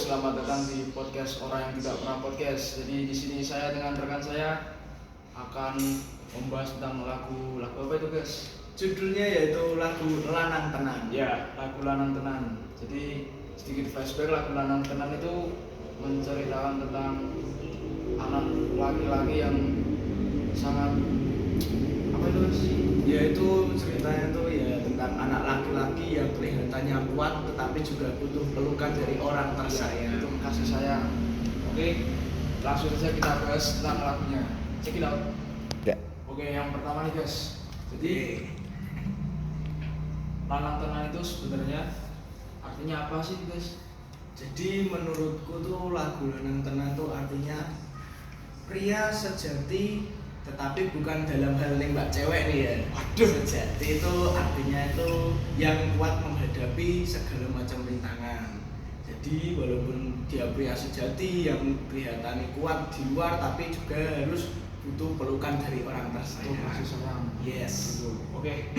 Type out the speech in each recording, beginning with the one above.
selamat datang di podcast orang yang tidak pernah podcast. Jadi di sini saya dengan rekan saya akan membahas tentang lagu apa itu guys? Judulnya yaitu lagu Lanang Tenan. Ya, lagu Lanang Tenan. Jadi sedikit flashback, lagu Lanang Tenan itu menceritakan tentang anak laki-laki yang sangat apa itu guys? Yaitu ceritanya tuh ya tentang anak laki-laki yang kelihatannya kuat tetapi juga butuh pelukan dari orang tersayang. Itu kasih sayang. Oke, langsung saja kita bahas tentang lagunya. Check it out. Ya. Oke, yang pertama nih guys. Jadi Lanang Tenan itu sebenarnya artinya apa sih guys? Jadi menurutku tuh lagu Lanang Tenan tuh artinya pria sejati tetapi bukan dalam hal nembak cewek nih ya. Waduh. Sejati itu artinya itu yang kuat menghadapi segala macam rintangan. Jadi walaupun dia pria sejati yang kelihatannya kuat di luar tapi juga harus butuh pelukan dari orang Itu tersayang. kasih sayang. Yes. Gitu. Oke.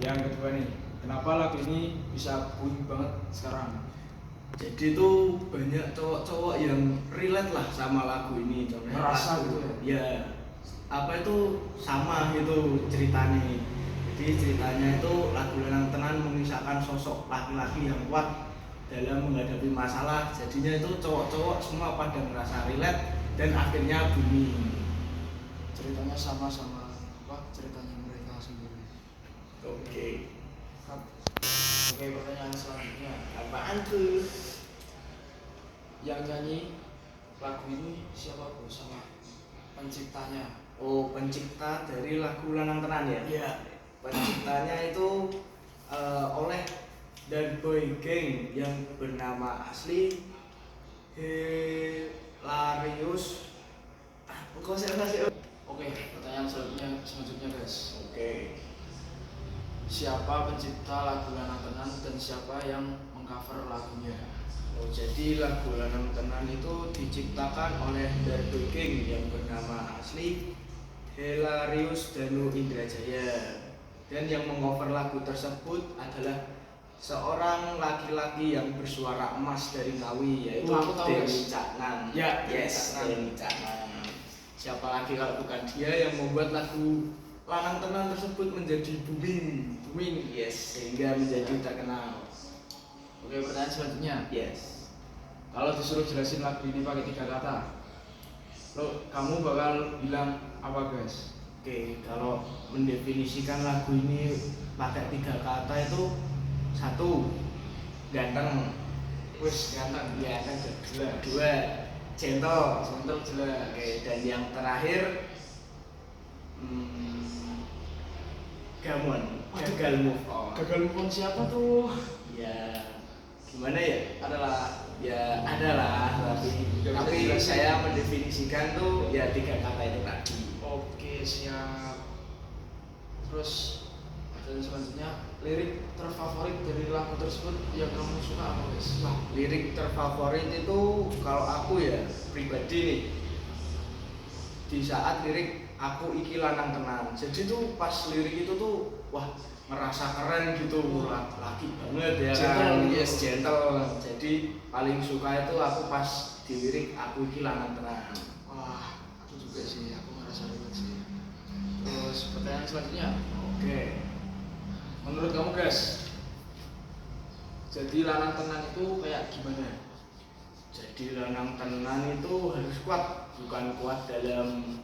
Yang kedua nih, kenapa lagu ini bisa booming banget sekarang? Jadi tuh banyak cowok-cowok yang relate lah sama lagu ini. Contohnya Ngerasa lagu, gitu ya. Apa itu sama gitu ceritanya. Jadi ceritanya itu lagu Lanang Tenan mengisahkan sosok laki-laki yang kuat dalam menghadapi masalah. Jadinya itu cowok-cowok semua pada merasa relate dan akhirnya booming. Ceritanya sama-sama apa ceritanya mereka sendiri. Oke. Oke, pertanyaan selanjutnya. Apaan tuh? Yang nyanyi lagu ini siapa bro, sama penciptanya? Oh, pencipta dari lagu Lanang Tenan ya? Iya. Penciptanya itu oleh dan boy gang yang bernama asli Hilarius. Kok saya kasih? Oke, pertanyaan selanjutnya guys. Oke. Siapa pencipta lagu Lanang Tenan dan siapa yang mengcover lagunya? Oh, jadi lagu Lanang Tenan itu diciptakan oleh Darboy King yang bernama asli Hilarius Danu Indrajaya. Dan yang mengcover lagu tersebut adalah seorang laki-laki yang bersuara emas dari Ngawi, yaitu Aku tahu, Denny guys. Caknan. Ya, Yes, Caknan. Denny Caknan. Siapa lagi kalau bukan dia yang membuat lagu Lanang Tenan tersebut menjadi booming, yes, sehingga menjadi terkenal. Oke, pertanyaan selanjutnya. Yes. Kalau disuruh jelasin lagu ini pakai 3 kata, kamu bakal bilang apa guys? Oke, kalau mendefinisikan lagu ini pakai 3 kata itu: 1, ganteng. Wes ganteng. Ya kan, Jelas. 2, gentle. Gentle jelas. Oke, dan yang terakhir gamon, gagal move on. Gagal move on siapa tuh? Ya gimana ya, Adalah adalah tapi saya mendefinisikan tuh ya 3 kata itu tadi. oke, siap. Terus pertanyaan selanjutnya, lirik terfavorit dari lagu tersebut yang kamu suka apa guys? Lirik terfavorit itu kalau aku ya pribadi nih, di saat lirik aku iki lanang tenan. Jadi tuh pas lirik itu tuh wah ngerasa keren gitu, laki banget ya kan. Gentle. Yes, gentle. Jadi paling suka itu aku pas di lirik aku iki lanang tenan. Wah, aku juga sih, aku ngerasa banget sih. Terus pertanyaan selanjutnya, Oke. menurut kamu guys, jadi lanang tenan itu kayak gimana? Jadi lanang tenan itu harus kuat, bukan kuat dalam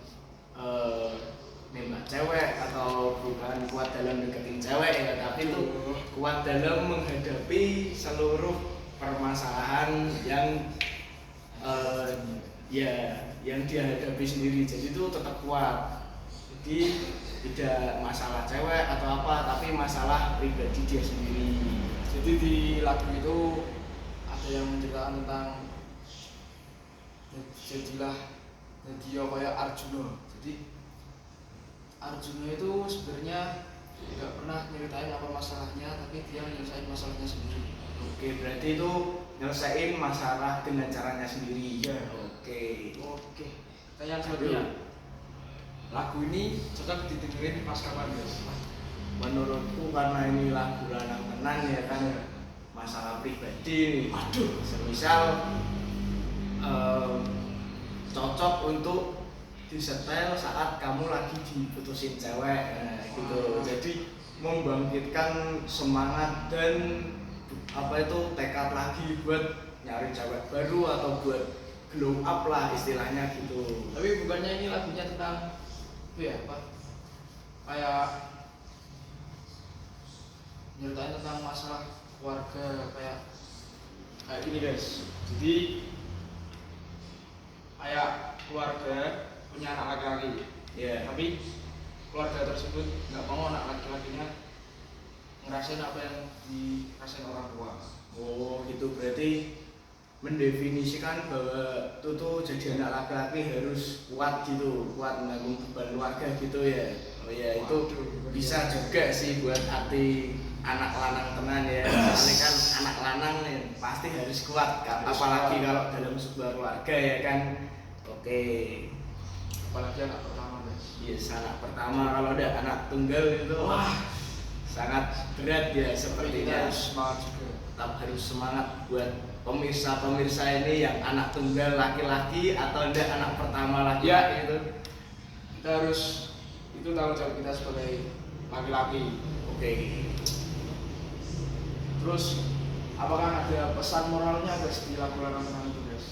nembak cewek atau bukan kuat dalam deketin cewek ya, tapi itu kuat dalam menghadapi seluruh permasalahan yang yang dia hadapi sendiri. Jadi itu tetap kuat. Jadi tidak masalah cewek atau apa, tapi masalah pribadi dia sendiri. Jadi di lagu itu ada yang menceritakan tentang jadilah dia kayak Arjuna. Jadi Arjuna itu sebenarnya tidak pernah nyeritain apa masalahnya, tapi dia nyelesain masalahnya sendiri. Oke, berarti itu nyelesain masalah dengan caranya sendiri. Iya. Oke. Pertanyaan selanjutnya, lagu ini cocok didengerin pas kapan guys? Menurutku karena ini lagu Lanang Tenan ya kan, masalah pribadi nih. Waduh, semisal cocok untuk disetel saat kamu lagi diputusin cewek, nah, gitu. Jadi membangkitkan semangat dan tekad lagi buat nyari cewek baru atau buat glow up lah istilahnya gitu. Tapi bukannya ini lagunya tentang kayak nyeritain tentang masalah keluarga kayak ini guys. Jadi kayak keluarga punya anak laki-laki, tapi keluarga tersebut nggak mau anak laki-lakinya ngerasain apa yang dirasain orang tua. Oh gitu, berarti mendefinisikan bahwa tuh jadi anak laki-laki harus kuat gitu, kuat menanggung beban keluarga gitu ya. Oh ya, itu bisa juga sih buat arti anak lanang tenan ya. Soalnya kan anak lanang nih pasti harus kuat, apalagi kalau dalam sebuah keluarga ya kan. Oke. Apalagi anak pertama guys. Yes, anak pertama, kalau ada anak tunggal itu sangat berat ya sepertinya. Harus semangat juga. Tetap harus semangat buat pemirsa-pemirsa ini yang anak tunggal laki-laki atau ada anak pertama laki-laki itu. Kita harus, itu tanggung jawab kita sebagai laki-laki. Oke. Terus apakah ada pesan moralnya guys di lagu Lanang Tenan itu guys?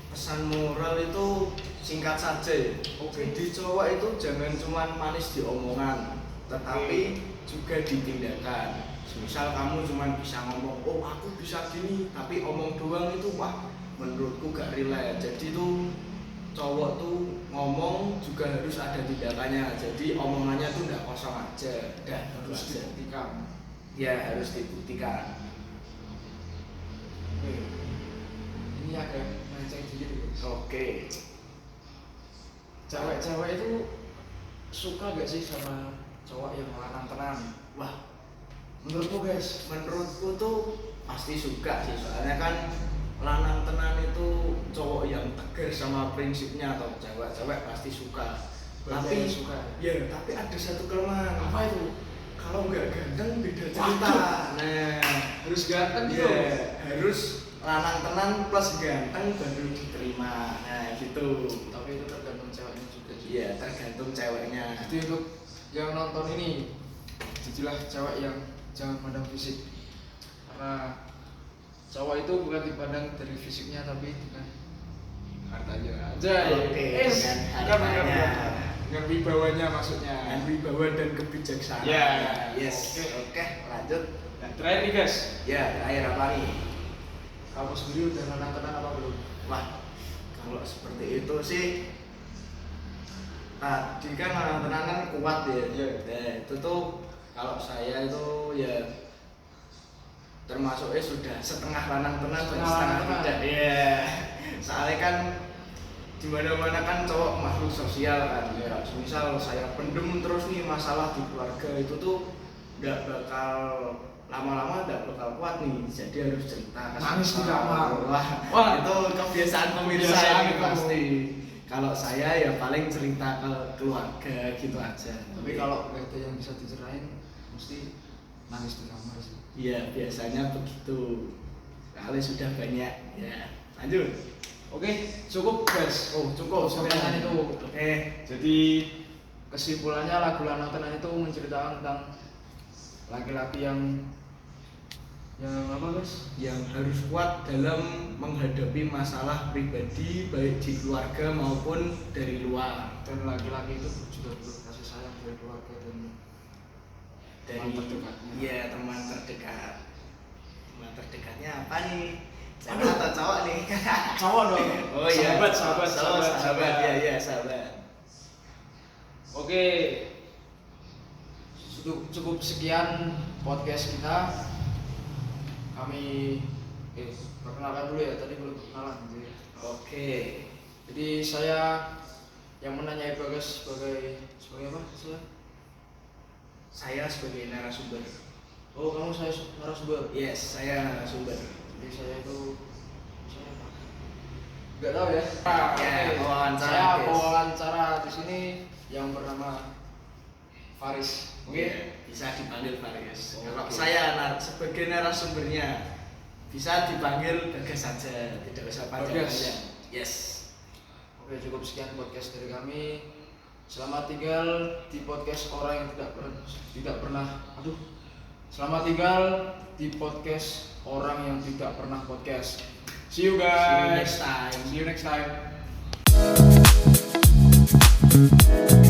Pesan moral itu singkat saja ya. Jadi cowok itu jangan cuma manis di omongan, tetapi juga di tindakan. Misal kamu cuma bisa ngomong, oh aku bisa gini, tapi omong doang itu menurutku gak relate. Jadi tuh cowok tuh ngomong juga harus ada tindakannya. Jadi omongannya tuh gak kosong aja, Harus dibuktikan. Ya harus dibuktikan. Ini agak melenceng dikit guys. Oke. Cewek-cewek itu suka gak sih sama cowok yang lanang tenan? Menurutku guys, menurutku tuh pasti suka sih, soalnya kan lanang tenan itu cowok yang tegar sama prinsipnya, atau cewek-cewek pasti suka. Tapi suka. Ya, tapi ada satu kelemahan. Apa itu? Kalau nggak ganteng beda cerita. Nah, harus ganteng gitu. Harus lanang tenan plus ganteng baru diterima. Nah, gitu. Tapi itu tergantung ceweknya juga sih. Iya, tergantung ceweknya. Jadi untuk yang nonton ini, jadilah cewek yang jangan pandang fisik, karena cowok itu bukan dipandang dari fisiknya tapi dengan hartanya aja. Oke, dengan hartanya, dengan wibawanya maksudnya. Dengan wibawa dan kebijaksanaan. Ya, yes. Oke, lanjut. Nah, terakhir nih guys. Ya, terakhir apa nih? Kamu sendiri udah lanang tenan apa belum? Kalau seperti itu sih, tadi kan lanang tenan kan kuat ya. Nah, itu tuh kalau saya itu ya termasuknya sudah setengah lanang tenan dan setengah tidak. Iya. Soalnya kan dimana-mana kan cowok makhluk sosial kan. Ya, misal saya pendem terus nih masalah di keluarga itu tuh nggak bakal lama-lama nggak bakal kuat nih. Jadi harus cerita. Nangis di kamar. Wah, itu kebiasaan pemirsa ini pasti. Kalau saya ya paling cerita ke keluarga gitu aja. Tapi kalau ada yang bisa diceritain, mesti nangis di kamar sih. Iya, biasanya begitu. Kalau sudah banyak, ya lanjut. Oke, cukup guys. Cukup sampai itu. Jadi kesimpulannya lagu Lanang Tenan itu menceritakan tentang laki-laki yang apa guys? Yang harus kuat dalam menghadapi masalah pribadi baik di keluarga maupun dari luar. Dan laki-laki itu juga butuh kasih sayang dari keluarga dan dari teman terdekatnya. Iya, teman terdekat. Teman terdekatnya apa nih? Cewek atau cowok nih? Cowok dong. Oh iya, sahabat. Iya, sahabat. Oke. Cukup sekian podcast kita. Kami perkenalkan dulu ya, tadi belum perkenalan gitu ya. Oke. Jadi saya yang menanyai Bagas sebagai apa? Saya sebagai narasumber. Oh, kamu saya narasumber. Yes, saya narasumber. Jadi saya itu apa? Enggak tahu ya. Ya, wawancara. Saya wawancara di sini yang bernama Faris. Oke. Bisa dipanggil Faris. Oh, Kalau oke. saya sebagai narasumbernya bisa dipanggil Bagas saja, tidak usah panjang-panjang. Bagas. Yes. Oke, cukup sekian podcast dari kami. Selamat tinggal di podcast orang yang tidak pernah. Selamat tinggal di podcast orang yang tidak pernah podcast. See you guys. See you next time. See you next time.